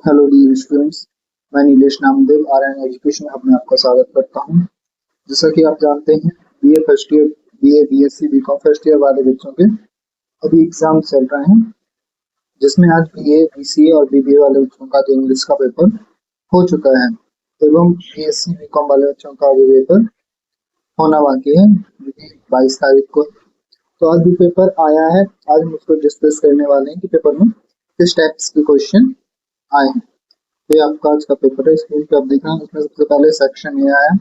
Hello dear students, मैं Nilesh Namdev Aryan education hub में आपका स्वागत करता हूं। जैसा कि आप जानते हैं, BA first year, BA, BSc, BCom first year वाले बच्चों के अभी एग्जाम चल रहे हैं, जिसमें आज बीए, बीसीए और बीबीए वाले बच्चों का जो इंग्लिश का पेपर हो चुका है एवं बीएससी, बीकॉम वाले बच्चों का भी पेपर होना बाकी है, जो कि 22 तारीख को। तो आज भी पेपर आया है। आज हम उसको डिस्कस करने वाले हैं कि पेपर में किस टाइप्स के क्वेश्चन आए हैं। ये आपका आज का पेपर है, स्क्रीन पे आप देख रहे हैं। इसमें सबसे पहले सेक्शन ये आया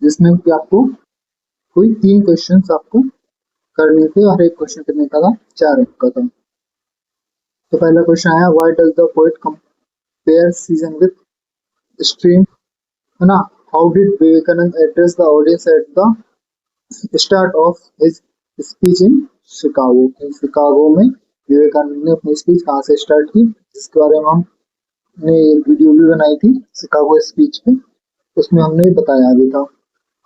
जिसमें कि आपको कोई 3 क्वेश्चंस आपको करने थे और एक क्वेश्चन करने का था 4 अंक का था। तो पहला क्वेश्चन आया, why does the poet compare season with stream, है ना। How did Vivekananda address the audience at the start of his speech in Chicago. Chicago में विवेकानंद ने अपनी स्पीच कहाँ से स्टार्ट की, जिसके बारे में हमने एक वीडियो भी बनाई थी शिकागो स्पीच पे, उसमें हमने बताया भी था।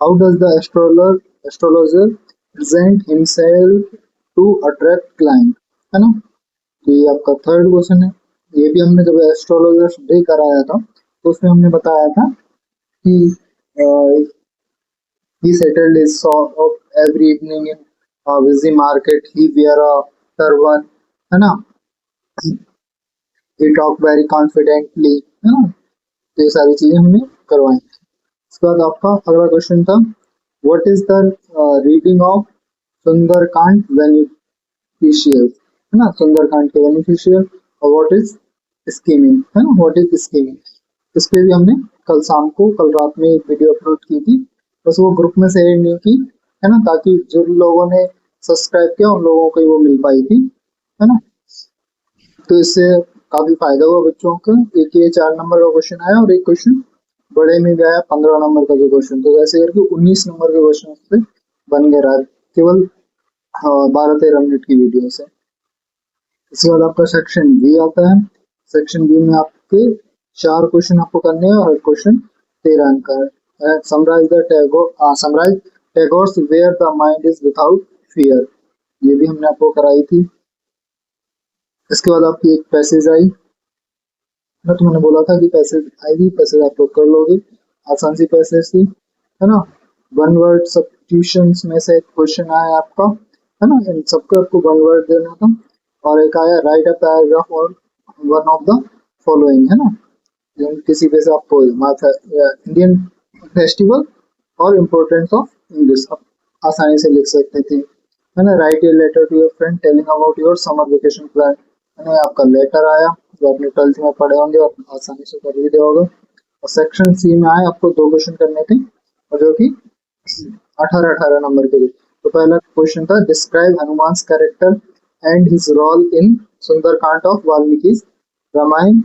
How does the astrologer present himself to attract client, है ना। तो ये आपका थर्ड क्वेश्चन है। ये भी हमने जब एस्ट्रोलॉजर डे कराया था तो उसमें हमने बताया था कि he settled his sort of every evening in a busy market, he wear a turban, है ना, he talk very confidently, है ना। तो ये सारी चीजें हमने करवाई। इसके बाद आपका अगला क्वेश्चन था, what is the reading of Sundarkand beneficial, है ना, सुंदरकांड के बेनिफिशियल। और व्हाट इज स्कीमिंग, है ना, व्हाट इज स्कीमिंग। इस पे भी हमने कल रात में एक वीडियो अपलोड की थी, बस वो ग्रुप में से ऐड नहीं की, है ना, ताकि जो लोगों ने सब्सक्राइब किया उन लोगों को ही वो मिल पाई थी, है ना। तो इससे काफी फायदा हुआ बच्चों को। एक ये 4 नंबर का क्वेश्चन आया और एक क्वेश्चन बड़े में भी आया 15 नंबर का जो क्वेश्चन, तो वैसे करके 19 नंबर के क्वेश्चन से बन गया रहा केवल 12-13 मिनट की वीडियो से। इसके बाद आपका सेक्शन बी आता है। सेक्शन बी में आपके 4 क्वेश्चन आपको करने हैं और हर क्वेश्चन 13 अंक का है। Summarise Tagore's where the mind is without fear, ये भी हमने आपको कराई थी। इसके बाद आपकी एक पैसेज आई ना, तो मैंने बोला था कि पैसेज आएगी, पैसेज आप लोग कर लोगे, आसान सी पैसेज थी, है ना। वन वर्ड सब्स्टिट्यूशंस में से एक क्वेश्चन आया आपका, है ना, इन सबको आपको वन वर्ड देना था। और एक आया राइट अ पैराग्राफ और वन ऑफ द फॉलोइंग, है ना, किसी पे से आपको इंडियन फेस्टिवल और इम्पोर्टेंस ऑफ इंग्लिश आप आसानी से लिख सकते थे, है ना। Write a letter to your friend telling about your summer vacation plan, है ना, आपका लेटर आया जो आपने 12th में पढ़े होंगे और आसानी से कर भी दिया होगा। और सेक्शन सी में आए आपको 2 क्वेश्चन करने थे और जो कि 18-18 नंबर के थे। तो पहला क्वेश्चन था, describe Hanuman character and his role in Sundarkand of Valmiki Ramayan,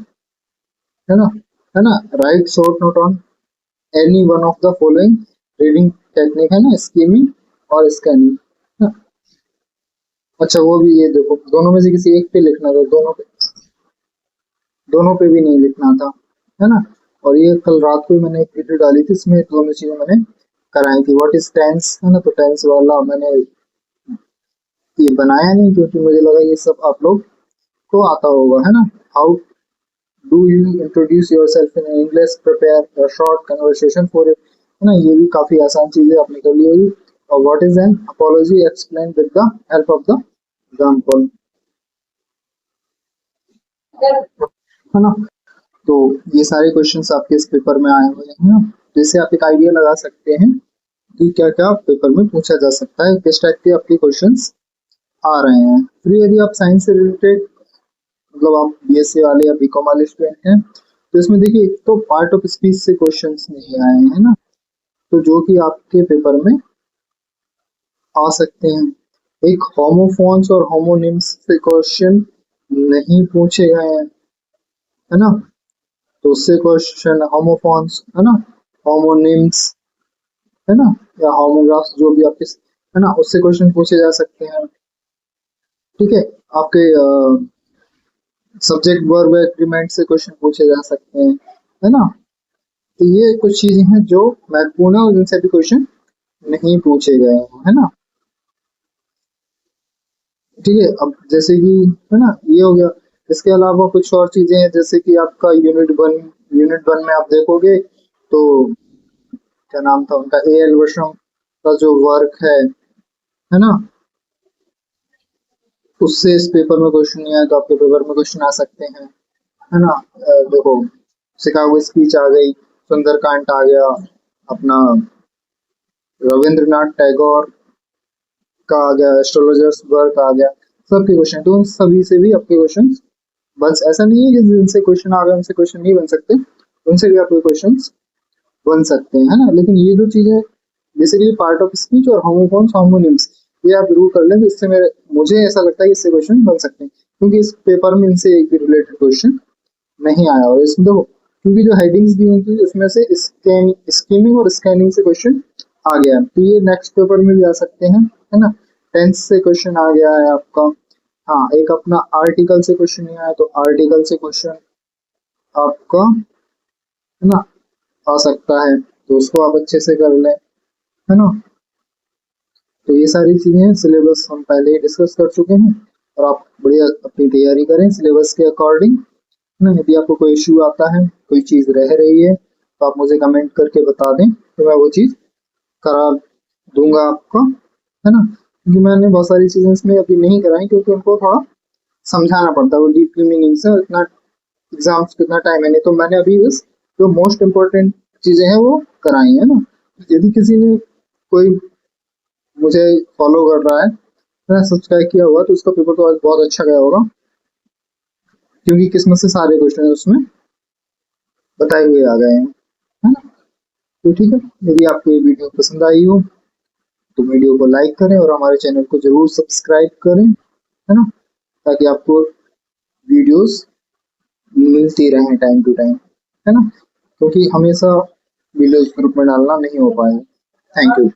है ना। Write short note on any one of the following reading technique, है ना, स्कीमिंग और स्कैनिंग। अच्छा वो भी ये देखो, दोनों में से किसी एक पे लिखना था, दोनों पे भी नहीं लिखना था, है ना। और ये कल रात को ही मैंने एक वीडियो डाली थी, इसमें दोनों चीजें मैंने कराई थी। व्हाट इज टेंस, है ना, तो टेंस वाला मैंने ये बनाया नहीं क्योंकि मुझे लगा ये सब आप लोग को आता होगा, है ना। How do you introduce yourself in English, prepare a short conversation for it, है ना, ये भी काफी आसान चीजें आपने कर ली होगी। और what is an apology, explain with the help of the example, है ना। तो ये सारे क्वेश्चंस आपके इस पेपर में आए हुए हैं ना, तो इससे आप एक आइडिया लगा सकते हैं कि क्या क्या पेपर में पूछा जा सकता है, किस टाइप के आपके क्वेश्चंस आ रहे हैं। फिर यदि आप साइंस से रिलेटेड, मतलब आप बीएससी वाले या बीकॉम वाले स्टूडेंट हैं, तो इसमें देखिए एक तो पार्ट ऑफ स्पीच से क्वेश्चंस नहीं आए हैं ना, तो जो कि आपके पेपर में आ सकते हैं। एक होमोफोन्स और होमोनिम्स से क्वेश्चन नहीं पूछे गए हैं, है ना। तो उससे क्वेश्चन होमोफोन्स, है ना, होमोनिम्स, है ना, या होमोग्राफ्स जो भी आपके, है ना, उससे क्वेश्चन पूछे जा सकते हैं। ठीक है, आपके सब्जेक्ट वर्ब एग्रीमेंट से क्वेश्चन पूछे जा सकते हैं, है ना। तो ये कुछ चीजें हैं जो महत्वपूर्ण है और जिनसे भी क्वेश्चन नहीं पूछे गए हैं, है ना। ठीक है, अब जैसे कि, है ना, ये हो गया। इसके अलावा कुछ और चीजें हैं, जैसे कि आपका यूनिट वन में आप देखोगे तो क्या नाम था उनका, ए एल वर्षम का जो वर्क है ना, उससे इस पेपर में क्वेश्चन नहीं आया तो आपके पेपर में क्वेश्चन आ सकते हैं, है ना। देखो, शिकागो स्पीच आ गई, सुंदरकांड आ गया, अपना रविंद्रनाथ टैगोर का आ गया, एस्ट्रोलॉजर्स वर्क आ गया, सबके क्वेश्चन, तो उन सभी से भी आपके क्वेश्चन बस, ऐसा नहीं है कि जिनसे क्वेश्चन आ गए उनसे क्वेश्चन नहीं बन सकते, उनसे भी आपके क्वेश्चन बन सकते हैं, है ना। लेकिन ये जो चीजें बेसिकली पार्ट ऑफ स्पीच और होमोफोन्स होमोनिम्स, ये आप जरूर कर लें, तो इससे मेरे मुझे ऐसा लगता है कि इससे क्वेश्चन बन सकते हैं, क्योंकि इस पेपर में इनसे एक भी रिलेटेड क्वेश्चन नहीं आया। और इसमें देखो, क्योंकि जो हेडिंग्स दी हुई थी उसमें से स्कीमिंग और स्कैनिंग से क्वेश्चन आ गया, तो ये नेक्स्ट पेपर में भी आ सकते हैं, है ना। टेंस से क्वेश्चन आ गया है आपका। हाँ, एक अपना आर्टिकल से क्वेश्चन नहीं आया, तो आर्टिकल से क्वेश्चन आपका, है ना, आ सकता है, तो उसको आप अच्छे से कर लें, है ना। तो ये सारी चीजें सिलेबस हम पहले ही डिस्कस कर चुके हैं, और आप बढ़िया अपनी तैयारी करें सिलेबस के अकॉर्डिंग, है ना। यदि आपको कोई इश्यू आता है, कोई चीज रह रही है, तो आप मुझे कमेंट करके बता दें, तो मैं वो चीज करा दूंगा आपको, है ना। क्योंकि मैंने बहुत सारी चीजें इसमें अभी नहीं कराई, क्योंकि उनको थोड़ा समझाना पड़ता है वो डीपली मीनिंग से, इतना एग्जाम्स कितना टाइम है, नहीं तो मैंने अभी बस जो मोस्ट इम्पोर्टेंट चीजें हैं वो कराई है ना। यदि किसी ने कोई मुझे फॉलो कर रहा है, सब्सक्राइब किया हुआ, तो उसका पेपर तो आज बहुत अच्छा गया होगा, क्योंकि किस्मत से सारे क्वेश्चन उसमें बताए हुए आ गए हैं, है ना। तो ठीक है, यदि आपको ये वीडियो पसंद आई हो तो वीडियो को लाइक करें और हमारे चैनल को जरूर सब्सक्राइब करें, है ना, ताकि आपको वीडियोस मिलती रहें टाइम टू टाइम, है ना, क्योंकि हमेशा वीडियोस ग्रुप में डालना नहीं हो पाएगा। Thank you.